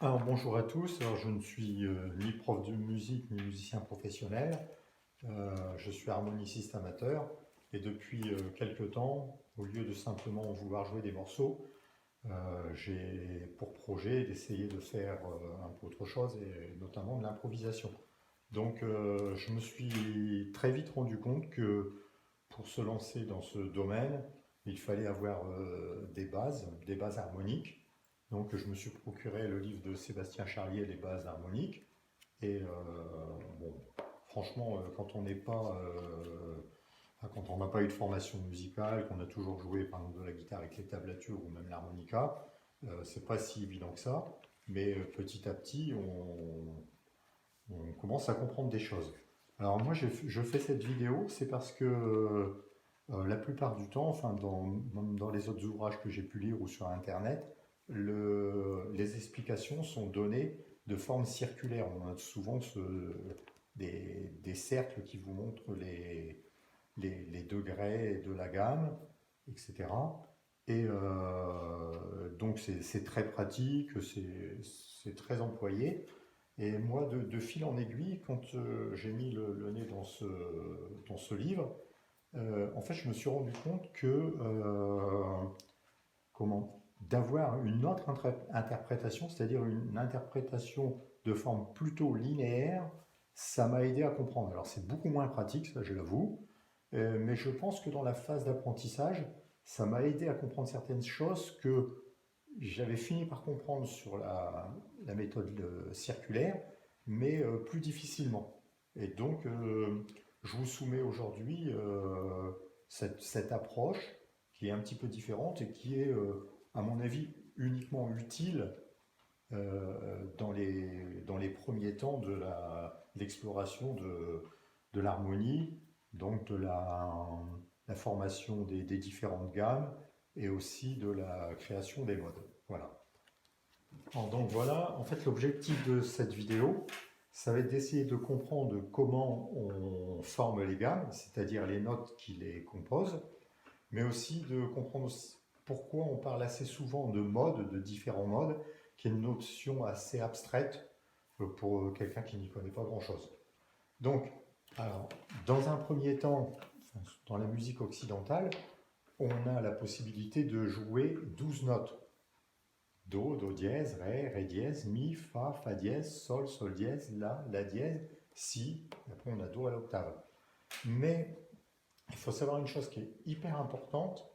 Alors bonjour à tous, alors je ne suis ni prof de musique ni musicien professionnel. Je suis harmoniciste amateur et depuis quelque temps, au lieu de simplement vouloir jouer des morceaux, j'ai pour projet d'essayer de faire un peu autre chose et notamment de l'improvisation. Donc je me suis très vite rendu compte que pour se lancer dans ce domaine, il fallait avoir des bases harmoniques. Donc je me suis procuré le livre de Sébastien Charlier, Les bases harmoniques. Et bon, franchement, quand on n'a pas eu de formation musicale, qu'on a toujours joué par exemple de la guitare avec les tablatures ou même l'harmonica, c'est pas si évident que ça. Mais petit à petit, on commence à comprendre des choses. Alors moi, je fais cette vidéo, c'est parce que la plupart du temps, enfin dans les autres ouvrages que j'ai pu lire ou sur Internet, les explications sont données de forme circulaire. On a souvent des cercles qui vous montrent les degrés de la gamme, etc. Et donc c'est très pratique, c'est très employé. Et moi, de fil en aiguille, quand j'ai mis le nez dans ce livre, en fait, je me suis rendu compte que d'avoir une autre interprétation, c'est-à-dire une interprétation de forme plutôt linéaire, ça m'a aidé à comprendre. Alors c'est beaucoup moins pratique, ça je l'avoue, mais je pense que dans la phase d'apprentissage, ça m'a aidé à comprendre certaines choses que j'avais fini par comprendre sur la méthode circulaire, mais plus difficilement. Et donc, je vous soumets aujourd'hui cette approche qui est un petit peu différente et qui est, à mon avis, uniquement utile dans les premiers temps de l'exploration de l'harmonie, donc de la formation des différentes gammes et aussi de la création des modes. Voilà. Alors, donc voilà, en fait l'objectif de cette vidéo, ça va être d'essayer de comprendre comment on forme les gammes, c'est-à-dire les notes qui les composent, mais aussi de comprendre pourquoi on parle assez souvent de modes, de différents modes, qui est une notion assez abstraite pour quelqu'un qui n'y connaît pas grand-chose. Donc, alors, dans un premier temps, dans la musique occidentale, on a la possibilité de jouer 12 notes. Do, do dièse, ré, ré dièse, mi, fa, fa dièse, sol, sol dièse, la dièse, si, et après on a do à l'octave. Mais il faut savoir une chose qui est hyper importante,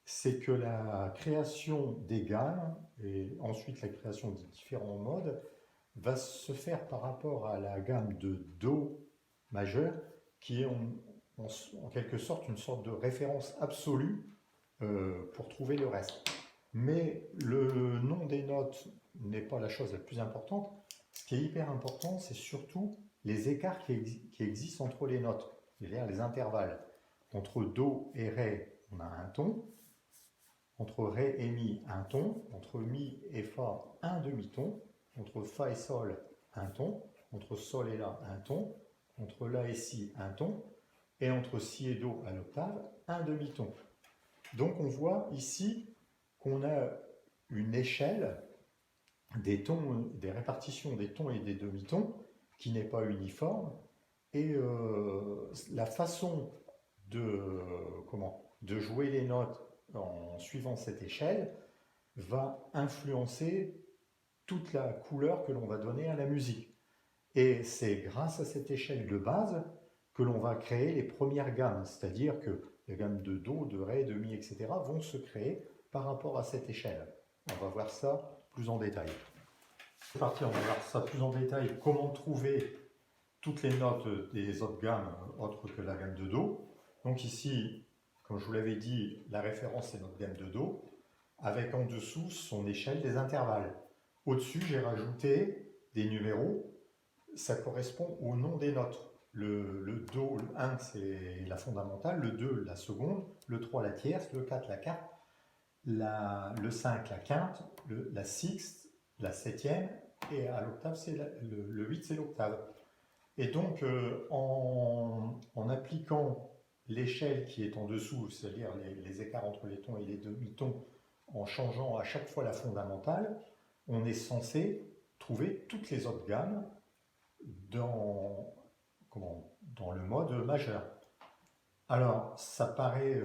c'est que la création des gammes et ensuite la création des différents modes va se faire par rapport à la gamme de Do majeur, qui est en quelque sorte une sorte de référence absolue pour trouver le reste. Mais le nom des notes n'est pas la chose la plus importante. Ce qui est hyper important, c'est surtout les écarts qui existent entre les notes, c'est-à-dire les intervalles. Entre Do et Ré, on a un ton. Entre Ré et Mi, un ton. Entre Mi et Fa, un demi-ton. Entre Fa et Sol, un ton. Entre Sol et La, un ton. Entre La et Si, un ton. Et entre Si et Do à l'octave, un demi-ton. Donc on voit ici qu'on a une échelle des tons, des répartitions des tons et des demi-tons qui n'est pas uniforme. Et la façon de jouer les notes en suivant cette échelle va influencer toute la couleur que l'on va donner à la musique. Et c'est grâce à cette échelle de base que l'on va créer les premières gammes, c'est-à-dire que les gammes de Do, de Ré, de Mi, etc. vont se créer par rapport à cette échelle. On va voir ça plus en détail. C'est parti, on va voir ça plus en détail, comment trouver toutes les notes des autres gammes autres que la gamme de Do. Donc ici, comme je vous l'avais dit, la référence est notre gamme de Do, avec en dessous son échelle des intervalles. Au-dessus, j'ai rajouté des numéros, ça correspond au nom des notes. Le Do, le 1, c'est la fondamentale, le 2, la seconde, le 3, la tierce, le 4, la quarte, le 5, la quinte, la sixte, la septième, et à l'octave, c'est le 8, c'est l'octave. Et donc, en appliquant l'échelle qui est en dessous, c'est-à-dire les écarts entre les tons et les demi-tons, en changeant à chaque fois la fondamentale, on est censé trouver toutes les autres gammes dans, dans le mode majeur. Alors, ça paraît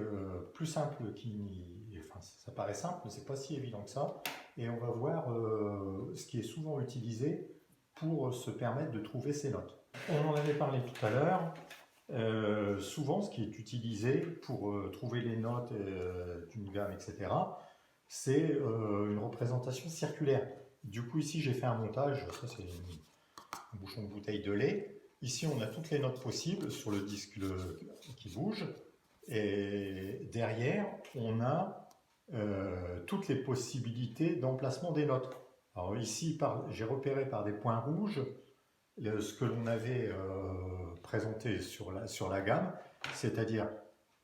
plus simple enfin, ça paraît simple, mais c'est pas si évident que ça. Et on va voir ce qui est souvent utilisé pour se permettre de trouver ces notes. On en avait parlé tout à l'heure. Souvent, ce qui est utilisé pour trouver les notes d'une gamme, etc., c'est une représentation circulaire. Du coup, ici, j'ai fait un montage. Ça, c'est un bouchon de bouteille de lait. Ici, on a toutes les notes possibles sur le disque qui bouge. Et derrière, on a toutes les possibilités d'emplacement des notes. Alors ici, j'ai repéré par des points rouges ce que l'on avait présenté sur la gamme, c'est-à-dire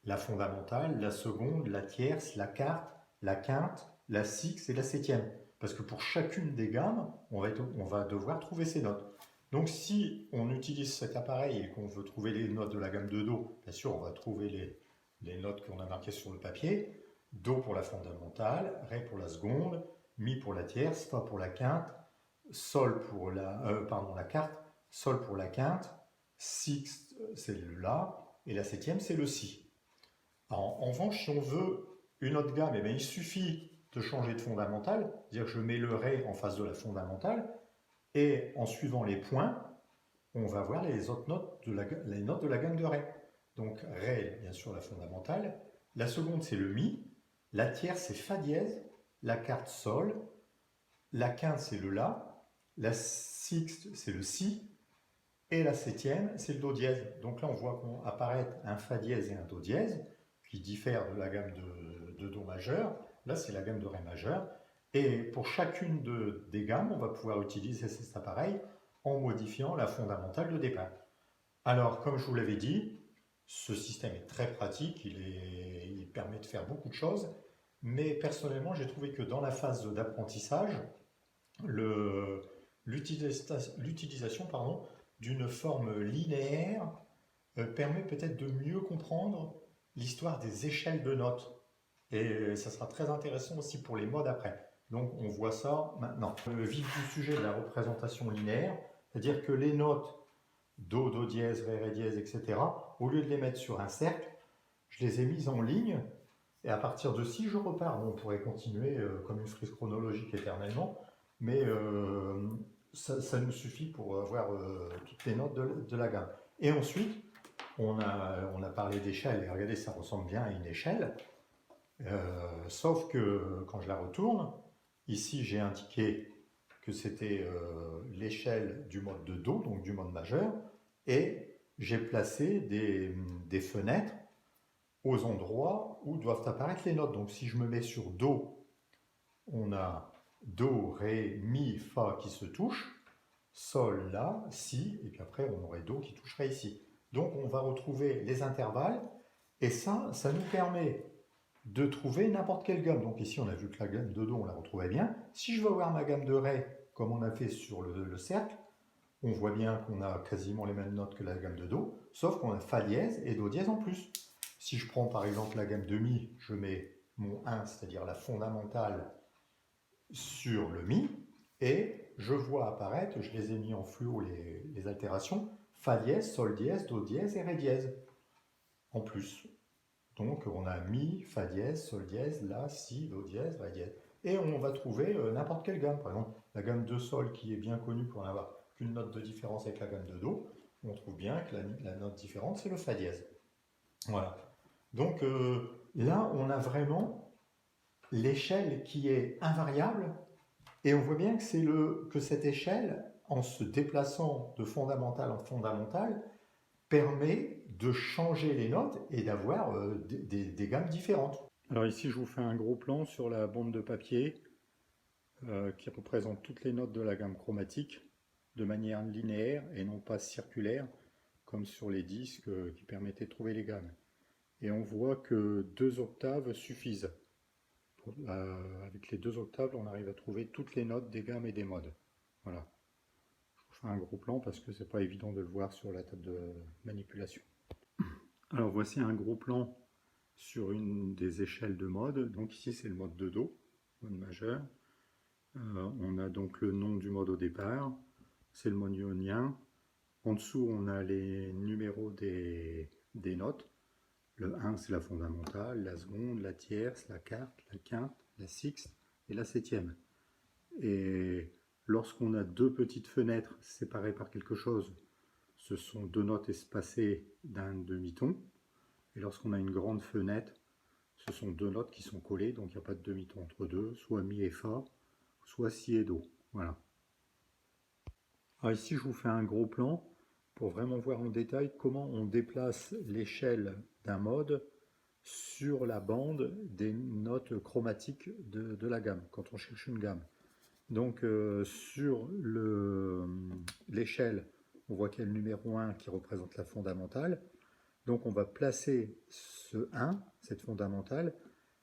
la fondamentale, la seconde, la tierce, la quarte, la quinte, la sixte et la septième. Parce que pour chacune des gammes, on va devoir trouver ces notes. Donc si on utilise cet appareil et qu'on veut trouver les notes de la gamme de Do, bien sûr on va trouver les notes qu'on a marquées sur le papier. Do pour la fondamentale, Ré pour la seconde, Mi pour la tierce, Fa pour la quinte, Sol pour la quarte, Sol pour la quinte, Sixte c'est le La, et la septième c'est le Si. En revanche, si on veut une autre gamme, eh bien, il suffit de changer de fondamentale, c'est-à-dire que je mets le Ré en face de la fondamentale, et en suivant les points, on va voir les autres notes les notes de la gamme de Ré. Donc Ré, bien sûr, la fondamentale. La seconde, c'est le Mi. La tierce, c'est Fa dièse. La quarte, Sol. La quinte, c'est le La. La sixte, c'est le Si. Et la septième, c'est le Do dièse. Donc là, on voit qu'apparaît un Fa dièse et un Do dièse, qui diffèrent de la gamme de Do majeur. Là, c'est la gamme de Ré majeur. Et pour chacune des gammes, on va pouvoir utiliser cet appareil en modifiant la fondamentale de départ. Alors, comme je vous l'avais dit, ce système est très pratique, il permet de faire beaucoup de choses, mais personnellement, j'ai trouvé que dans la phase d'apprentissage, l'utilisation d'une forme linéaire permet peut-être de mieux comprendre l'histoire des échelles de notes. Et ça sera très intéressant aussi pour les modes après. Donc on voit ça maintenant. Le vif du sujet de la représentation linéaire, c'est-à-dire que les notes Do, Do dièse, Ré, Ré dièse, etc., au lieu de les mettre sur un cercle, je les ai mises en ligne, et à partir de ci, je repars. Bon, on pourrait continuer comme une frise chronologique éternellement, mais ça nous suffit pour avoir toutes les notes de la gamme. Et ensuite, on a parlé d'échelle, et regardez, ça ressemble bien à une échelle, sauf que quand je la retourne, ici j'ai indiqué que c'était l'échelle du mode de Do, donc du mode majeur, et j'ai placé des fenêtres aux endroits où doivent apparaître les notes. Donc si je me mets sur Do, on a Do, Ré, Mi, Fa qui se touchent, Sol, La, Si, et puis après on aurait Do qui toucherait ici. Donc on va retrouver les intervalles, et ça nous permet de trouver n'importe quelle gamme. Donc ici, on a vu que la gamme de Do, on la retrouvait bien. Si je veux avoir ma gamme de Ré, comme on a fait sur le cercle, on voit bien qu'on a quasiment les mêmes notes que la gamme de Do, sauf qu'on a Fa dièse et Do dièse en plus. Si je prends par exemple la gamme de Mi, je mets mon 1, c'est-à-dire la fondamentale, sur le Mi, et je vois apparaître, je les ai mis en fluo les altérations, Fa dièse, Sol dièse, Do dièse et Ré dièse, en plus. Donc on a Mi, Fa dièse, Sol dièse, La, Si, Do dièse, Ré dièse. Et on va trouver n'importe quelle gamme. Par exemple, la gamme de Sol qui est bien connue pour n'avoir qu'une note de différence avec la gamme de Do, on trouve bien que la note différente c'est le Fa dièse. Voilà. Donc là on a vraiment l'échelle qui est invariable, et on voit bien que cette échelle, en se déplaçant de fondamentale en fondamentale, permet de changer les notes et d'avoir des gammes différentes. Alors ici, je vous fais un gros plan sur la bande de papier qui représente toutes les notes de la gamme chromatique de manière linéaire et non pas circulaire, comme sur les disques qui permettaient de trouver les gammes. Et on voit que 2 octaves suffisent. Avec les 2 octaves, on arrive à trouver toutes les notes des gammes et des modes. Voilà. Je vous fais un gros plan parce que c'est pas évident de le voir sur la table de manipulation. Alors voici un gros plan sur une des échelles de mode. Donc ici c'est le mode de Do, mode majeur. On a donc le nom du mode au départ, c'est le mode ionien. En dessous, on a les numéros des notes. Le 1, c'est la fondamentale, la seconde, la tierce, la quarte, la quinte, la sixte et la septième. Et lorsqu'on a deux petites fenêtres séparées par quelque chose, ce sont deux notes espacées d'un demi-ton. Et lorsqu'on a une grande fenêtre, ce sont deux notes qui sont collées, donc il n'y a pas de demi-ton entre deux, soit mi et fa, soit si et do. Voilà. Alors ici, je vous fais un gros plan pour vraiment voir en détail comment on déplace l'échelle d'un mode sur la bande des notes chromatiques de la gamme, quand on cherche une gamme. Donc sur l'échelle, on voit qu'il y a le numéro 1 qui représente la fondamentale. Donc on va placer ce 1, cette fondamentale,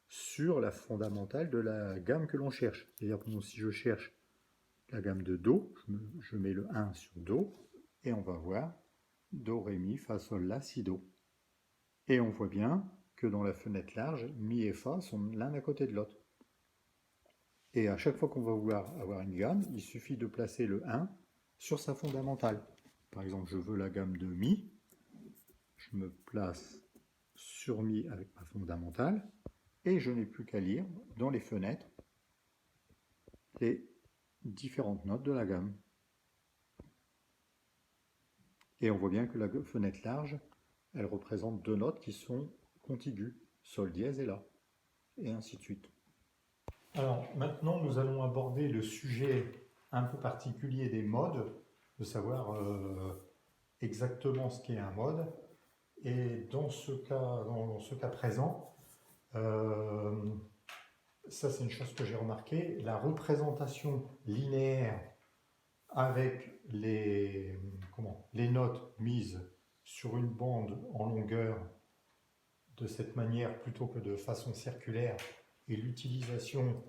sur la fondamentale de la gamme que l'on cherche. C'est-à-dire que si je cherche la gamme de Do, je mets le 1 sur Do, et on va voir Do, Ré, Mi, Fa, Sol, La, Si, Do. Et on voit bien que dans la fenêtre large, Mi et Fa sont l'un à côté de l'autre. Et à chaque fois qu'on va vouloir avoir une gamme, il suffit de placer le 1 sur sa fondamentale. Par exemple, je veux la gamme de Mi, je me place sur Mi avec ma fondamentale, et je n'ai plus qu'à lire dans les fenêtres les différentes notes de la gamme. Et on voit bien que la fenêtre large, elle représente deux notes qui sont contiguës, Sol dièse et La, et ainsi de suite. Alors maintenant, nous allons aborder le sujet un peu particulier des modes, de savoir exactement ce qu'est un mode. Et dans ce cas présent, ça c'est une chose que j'ai remarqué, la représentation linéaire avec les notes mises sur une bande en longueur de cette manière plutôt que de façon circulaire, et l'utilisation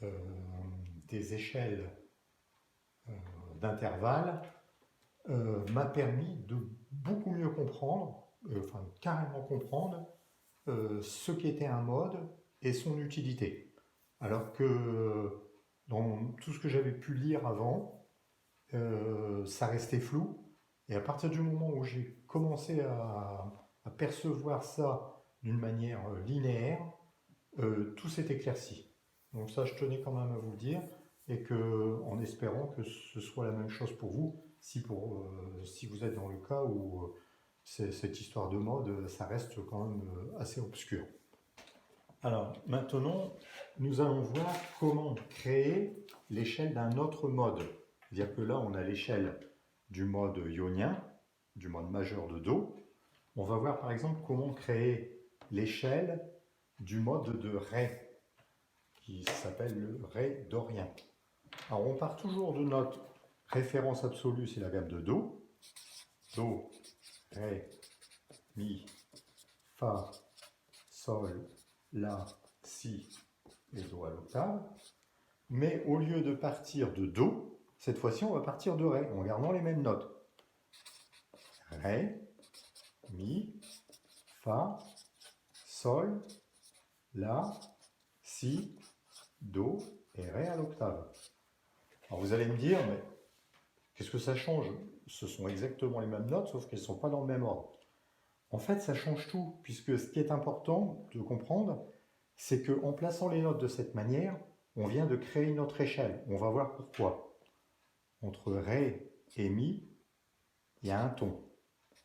des échelles d'intervalles m'a permis de beaucoup mieux comprendre, enfin carrément comprendre ce qu'était un mode et son utilité. Alors que dans tout ce que j'avais pu lire avant, ça restait flou. Et à partir du moment où j'ai commencé à percevoir ça d'une manière linéaire, tout s'est éclairci. Donc ça, je tenais quand même à vous le dire, et en espérant que ce soit la même chose pour vous, si vous êtes dans le cas où cette histoire de mode, ça reste quand même assez obscur. Alors maintenant, nous allons voir comment créer l'échelle d'un autre mode. C'est-à-dire que là, on a l'échelle du mode ionien, du mode majeur de Do. On va voir par exemple comment créer l'échelle du mode de Ré, qui s'appelle le Ré dorien. Alors on part toujours de notre référence absolue, c'est la gamme de Do. Do, Ré, Mi, Fa, Sol, La, Si et Do à l'octave. Mais au lieu de partir de Do, cette fois-ci on va partir de Ré, en gardant les mêmes notes. Ré, Mi, Fa, Sol, La, Si, Do et Ré à l'octave. Alors vous allez me dire, mais qu'est-ce que ça change? Ce sont exactement les mêmes notes, sauf qu'elles ne sont pas dans le même ordre. En fait, ça change tout, puisque ce qui est important de comprendre, c'est qu'en plaçant les notes de cette manière, on vient de créer une autre échelle. On va voir pourquoi. Entre Ré et Mi, il y a un ton.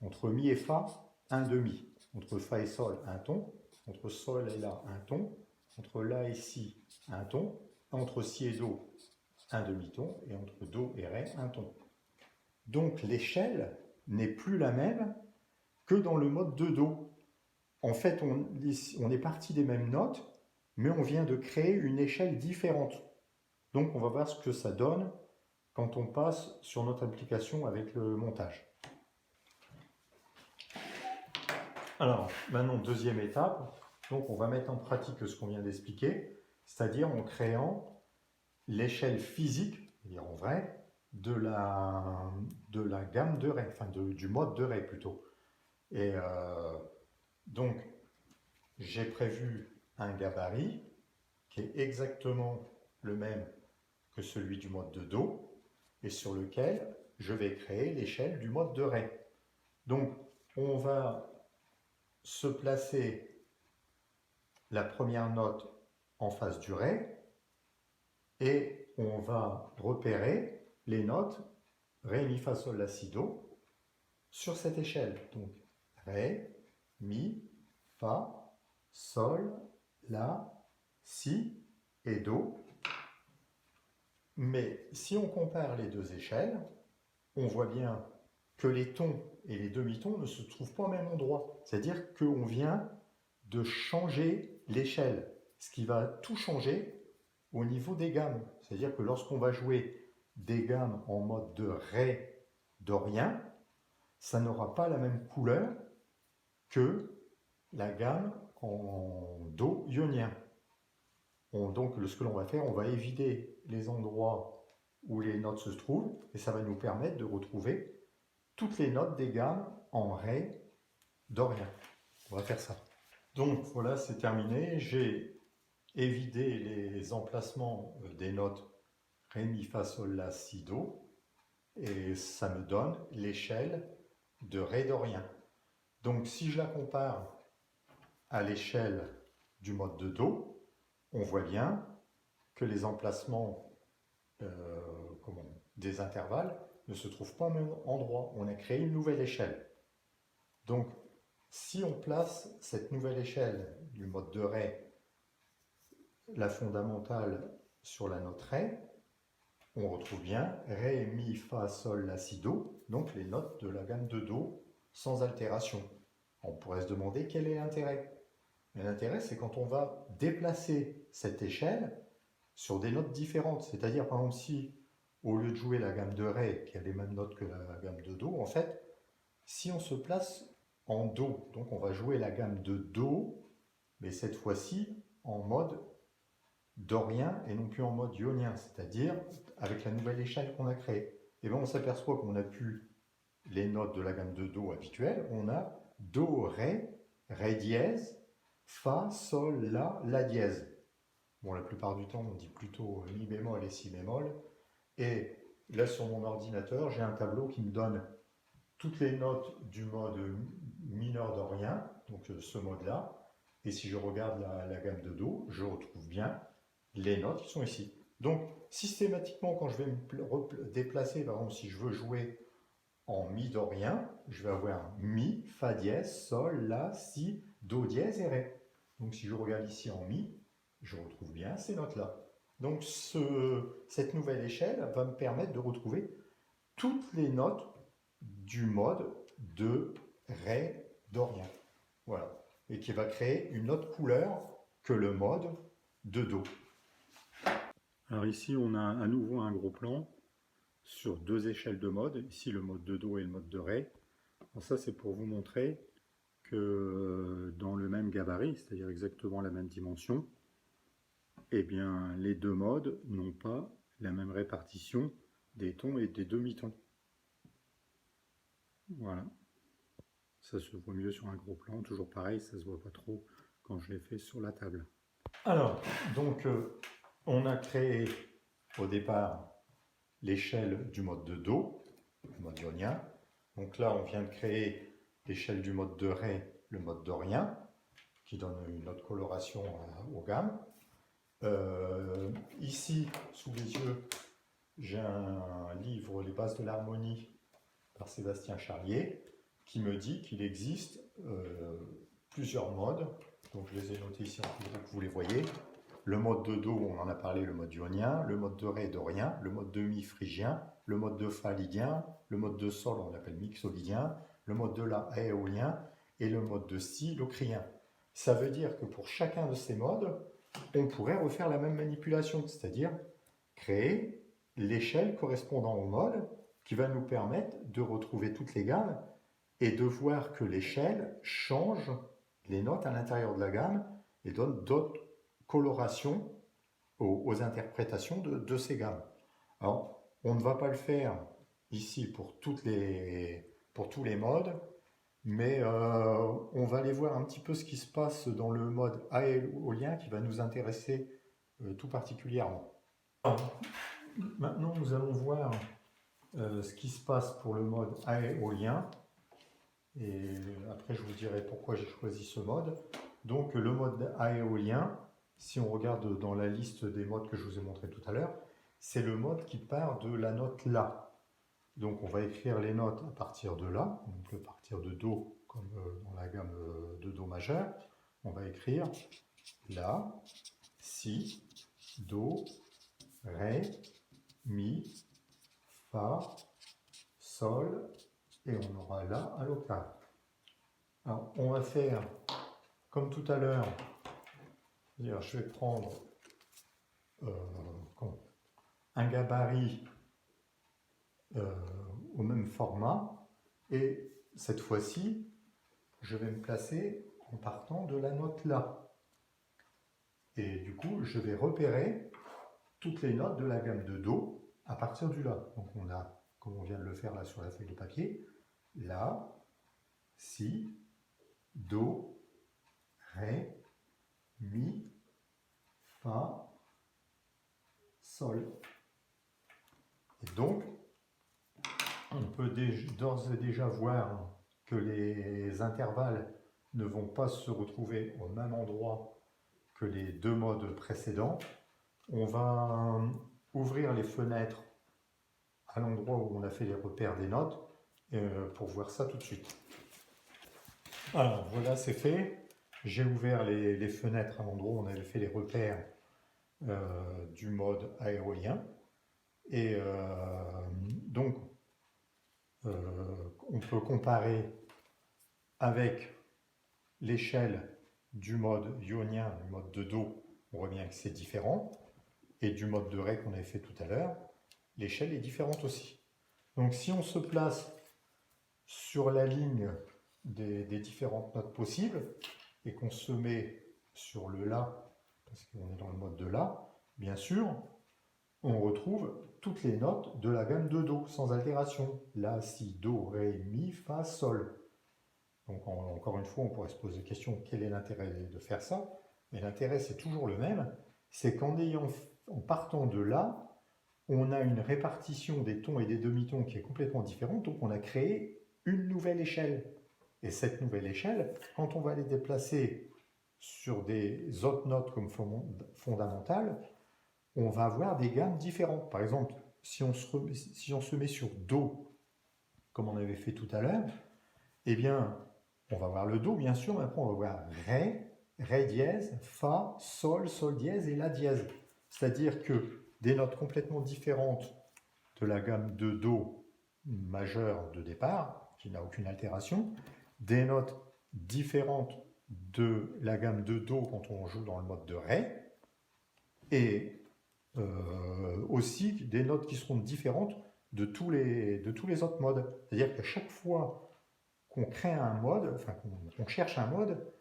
Entre Mi et Fa, un demi. Entre Fa et Sol, un ton. Entre Sol et La, un ton. Entre La et Si, un ton. Entre Si et Do, un demi-ton. Et entre Do et Ré, un ton. Donc l'échelle n'est plus la même que dans le mode de Do. En fait, on est parti des mêmes notes, mais on vient de créer une échelle différente. Donc on va voir ce que ça donne quand on passe sur notre application avec le montage. Alors, maintenant, deuxième étape. Donc on va mettre en pratique ce qu'on vient d'expliquer, c'est-à-dire en créant l'échelle physique, c'est-à-dire en vrai, de la gamme de Ré, enfin du mode de Ré plutôt. Et donc, j'ai prévu un gabarit qui est exactement le même que celui du mode de Do, et sur lequel je vais créer l'échelle du mode de Ré. Donc, on va se placer la première note en face du Ré, et on va repérer les notes Ré, Mi, Fa, Sol, La, Si, Do sur cette échelle. Donc, Ré, Mi, Fa, Sol, La, Si et Do. Mais si on compare les deux échelles, on voit bien que les tons et les demi-tons ne se trouvent pas au même endroit. C'est-à-dire qu'on vient de changer l'échelle, ce qui va tout changer au niveau des gammes. C'est-à-dire que lorsqu'on va jouer des gammes en mode de Ré dorien, ça n'aura pas la même couleur que la gamme en Do ionien. Donc ce que l'on va faire, on va éviter les endroits où les notes se trouvent, et ça va nous permettre de retrouver toutes les notes des gammes en Ré dorien. On va faire ça. Donc voilà, c'est terminé. J'ai évidé les emplacements des notes Ré, Mi, Fa, Sol, La, Si, Do, et ça me donne l'échelle de Ré dorien. Donc si je la compare à l'échelle du mode de Do, on voit bien que les emplacements des intervalles ne se trouvent pas au même endroit. On a créé une nouvelle échelle. Donc, si on place cette nouvelle échelle du mode de Ré, la fondamentale sur la note Ré, on retrouve bien Ré, Mi, Fa, Sol, La, Si, Do, donc les notes de la gamme de Do sans altération. On pourrait se demander quel est l'intérêt. L'intérêt, c'est quand on va déplacer cette échelle sur des notes différentes. C'est-à-dire, par exemple, si au lieu de jouer la gamme de Ré, qui a les mêmes notes que la gamme de Do, en fait, si on se place en Do, donc on va jouer la gamme de Do, mais cette fois-ci en mode dorien et non plus en mode ionien, c'est-à-dire avec la nouvelle échelle qu'on a créée. Et bien on s'aperçoit qu'on n'a plus les notes de la gamme de Do habituelle, on a Do, Ré, Ré dièse, Fa, Sol, La, La dièse. Bon, la plupart du temps, on dit plutôt Mi bémol et Si bémol. Et là, sur mon ordinateur, j'ai un tableau qui me donne toutes les notes du mode mineur dorien, donc ce mode-là. Et si je regarde la gamme de Do, je retrouve bien les notes qui sont ici. Donc, systématiquement, quand je vais me déplacer, par exemple, si je veux jouer en Mi dorien, je vais avoir Mi, Fa dièse, Sol, La, Si, Do dièse et Ré. Donc si je regarde ici en Mi, je retrouve bien ces notes-là. Donc cette nouvelle échelle va me permettre de retrouver toutes les notes du mode de Ré dorien. Voilà. Et qui va créer une autre couleur que le mode de Do. Alors ici, on a à nouveau un gros plan sur deux échelles de mode. Ici, le mode de Do et le mode de Ré. Alors ça, c'est pour vous montrer que dans le même gabarit, c'est-à-dire exactement la même dimension, eh bien, les deux modes n'ont pas la même répartition des tons et des demi-tons. Voilà. Ça se voit mieux sur un gros plan, toujours pareil, ça se voit pas trop quand je l'ai fait sur la table. Alors, donc, on a créé au départ l'échelle du mode de Do, le mode ionien. Donc là, on vient de créer l'échelle du mode de Ré, le mode dorien, qui donne une autre coloration aux gammes. Ici, sous les yeux, j'ai un livre, Les bases de l'harmonie, par Sébastien Charlier, qui me dit qu'il existe plusieurs modes. Donc je les ai notés ici en plus gros que vous les voyez. Le mode de Do, on en a parlé, le mode ionien, le mode de Ré dorien, le mode de Mi phrygien, le mode de Fa lydien, le mode de Sol, on l'appelle mixolydien, le mode de La éolien et le mode de Si locrien. Ça veut dire que pour chacun de ces modes, on pourrait refaire la même manipulation, c'est-à-dire créer l'échelle correspondant au mode qui va nous permettre de retrouver toutes les gammes et de voir que l'échelle change les notes à l'intérieur de la gamme et donne d'autres colorations aux interprétations de ces gammes. Alors, on ne va pas le faire ici pour tous les modes, mais on va aller voir un petit peu ce qui se passe dans le mode aéolien qui va nous intéresser tout particulièrement. maintenant, nous allons voir ce qui se passe pour le mode aérolien. Et après, je vous dirai pourquoi j'ai choisi ce mode. Donc, le mode aérolien, si on regarde dans la liste des modes que je vous ai montré tout à l'heure, c'est le mode qui part de la note La. Donc, on va écrire les notes à partir de La, donc à partir de Do, comme dans la gamme de Do majeur. On va écrire La, Si, Do, Ré, Mi, Fa, Sol, et on aura La à l'octave. Alors, on va faire comme tout à l'heure, je vais prendre un gabarit au même format, et cette fois-ci, je vais me placer en partant de la note La. Et du coup, je vais repérer toutes les notes de la gamme de Do à partir du La. Donc on a, comme on vient de le faire là sur la feuille de papier, La, Si, Do, Ré, Mi, Fa, Sol. Et donc, on peut d'ores et déjà voir que les intervalles ne vont pas se retrouver au même endroit que les deux modes précédents. On va ouvrir les fenêtres à l'endroit où on a fait les repères des notes pour voir ça tout de suite. Alors voilà, c'est fait. J'ai ouvert les fenêtres à l'endroit où on avait fait les repères du mode aérolien. Et donc, on peut comparer avec l'échelle du mode ionien, du mode de Do. On voit bien que c'est différent. Et du mode de Ré qu'on avait fait tout à l'heure, l'échelle est différente aussi. Donc si on se place sur la ligne des différentes notes possibles et qu'on se met sur le La, parce qu'on est dans le mode de La, bien sûr, on retrouve toutes les notes de la gamme de Do, sans altération. La, Si, Do, Ré, Mi, Fa, Sol. Donc encore une fois, on pourrait se poser la question, quel est l'intérêt de faire ça? Mais l'intérêt, c'est toujours le même, c'est en partant de là, on a une répartition des tons et des demi-tons qui est complètement différente, donc on a créé une nouvelle échelle. Et cette nouvelle échelle, quand on va les déplacer sur des autres notes comme fondamentales, on va avoir des gammes différentes. Par exemple, si on se met sur Do, comme on avait fait tout à l'heure, eh bien, on va voir le Do, bien sûr, mais après on va voir Ré, Ré dièse, Fa, Sol, Sol dièse et La dièse. C'est-à-dire que des notes complètement différentes de la gamme de Do majeur de départ, qui n'a aucune altération, des notes différentes de la gamme de Do quand on joue dans le mode de Ré, et aussi des notes qui seront différentes de tous les autres modes. C'est-à-dire qu'à chaque fois qu'on crée un mode, enfin qu'on cherche un mode,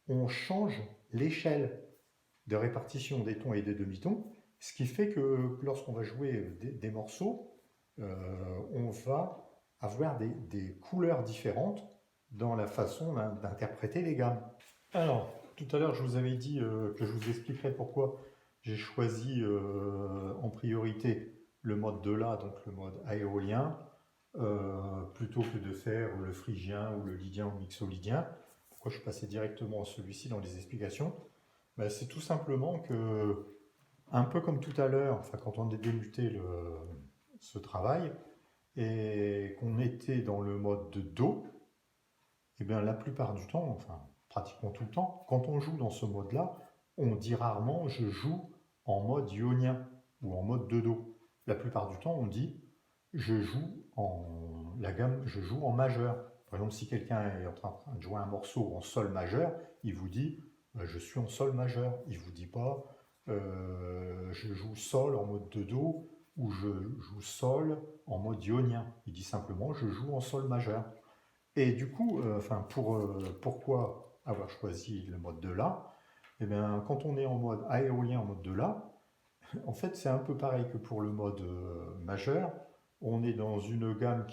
on change l'échelle de répartition des tons et des demi-tons, ce qui fait que lorsqu'on va jouer des morceaux, on va avoir des couleurs différentes dans la façon d'interpréter les gammes. Alors, tout à l'heure, je vous avais dit que je vous expliquerais pourquoi j'ai choisi en priorité le mode de La, donc le mode aérolien, plutôt que de faire le phrygien ou le lydien ou mixolydien. Pourquoi je suis passé directement à celui-ci dans les explications? Ben, c'est tout simplement que, un peu comme tout à l'heure, enfin, quand on a débuté ce travail, et qu'on était dans le mode de Do, et bien la plupart du temps, enfin pratiquement tout le temps, quand on joue dans ce mode-là, on dit rarement je joue en mode ionien ou en mode de Do. La plupart du temps, on dit je joue je joue en majeur. Par exemple, si quelqu'un est en train de jouer un morceau en sol majeur, il vous dit je suis en sol majeur. Il ne vous dit pas je joue sol en mode de Do ou je joue sol en mode ionien. Il dit simplement je joue en sol majeur. Et du coup, pourquoi avoir choisi le mode de La? Eh bien, quand on est en mode aérolien, en mode de La, en fait, c'est un peu pareil que pour le mode majeur. On est dans une gamme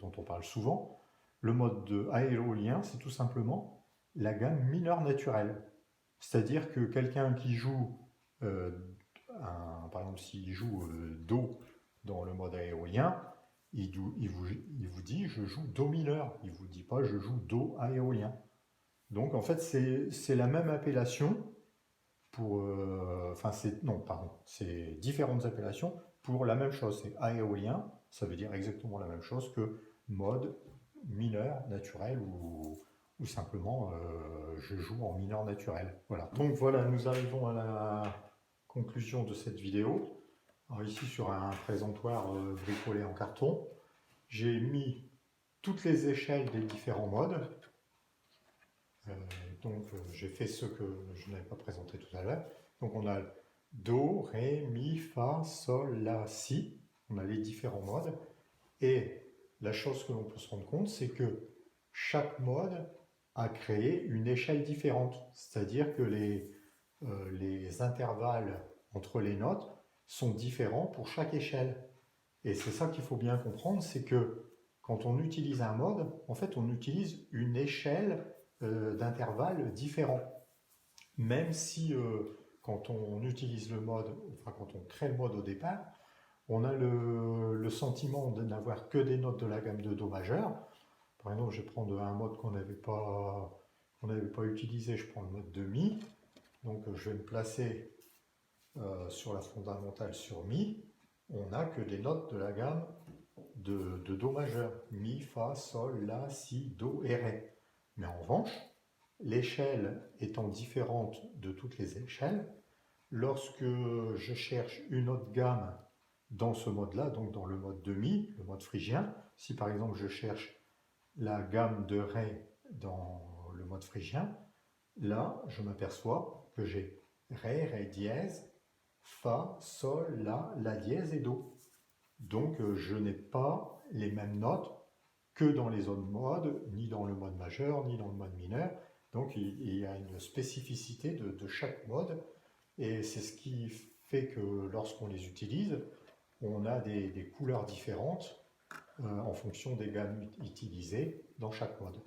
dont on parle souvent. Le mode aérolien, c'est tout simplement la gamme mineure naturelle. C'est-à-dire que quelqu'un qui joue par exemple, s'il joue Do dans le mode aéolien, il vous dit je joue Do mineur, il ne vous dit pas je joue Do aéolien. Donc en fait c'est la même appellation pour... non, pardon, c'est différentes appellations pour la même chose. C'est aéolien, ça veut dire exactement la même chose que mode mineur naturel ou simplement je joue en mineur naturel. Voilà. Donc voilà, nous arrivons à la conclusion de cette vidéo. Alors ici sur un présentoir bricolé en carton, j'ai mis toutes les échelles des différents modes. J'ai fait ce que je n'avais pas présenté tout à l'heure. Donc on a Do, Ré, Mi, Fa, Sol, La, Si. On a les différents modes. Et la chose que l'on peut se rendre compte, c'est que chaque mode a créé une échelle différente. C'est-à-dire que les intervalles entre les notes sont différents pour chaque échelle. Et c'est ça qu'il faut bien comprendre, c'est que quand on utilise un mode, en fait, on utilise une échelle d'intervalles différents. Même si quand on utilise le mode, enfin quand on crée le mode au départ, on a le sentiment de n'avoir que des notes de la gamme de Do majeur. Par exemple, je vais prendre un mode qu'on n'avait pas utilisé, je prends le mode de Mi. Donc je vais me placer sur la fondamentale sur Mi. On n'a que des notes de la gamme de Do majeur. Mi, Fa, Sol, La, Si, Do et Ré. Mais en revanche, l'échelle étant différente de toutes les échelles, lorsque je cherche une autre gamme dans ce mode-là, donc dans le mode de Mi, le mode phrygien, si par exemple je cherche la gamme de Ré dans le mode phrygien, là je m'aperçois que j'ai Ré, Ré dièse, Fa, Sol, La dièse et Do. Donc je n'ai pas les mêmes notes que dans les autres modes, ni dans le mode majeur, ni dans le mode mineur. Donc il y a une spécificité de chaque mode, et c'est ce qui fait que lorsqu'on les utilise, on a des couleurs différentes en fonction des gammes utilisées dans chaque mode.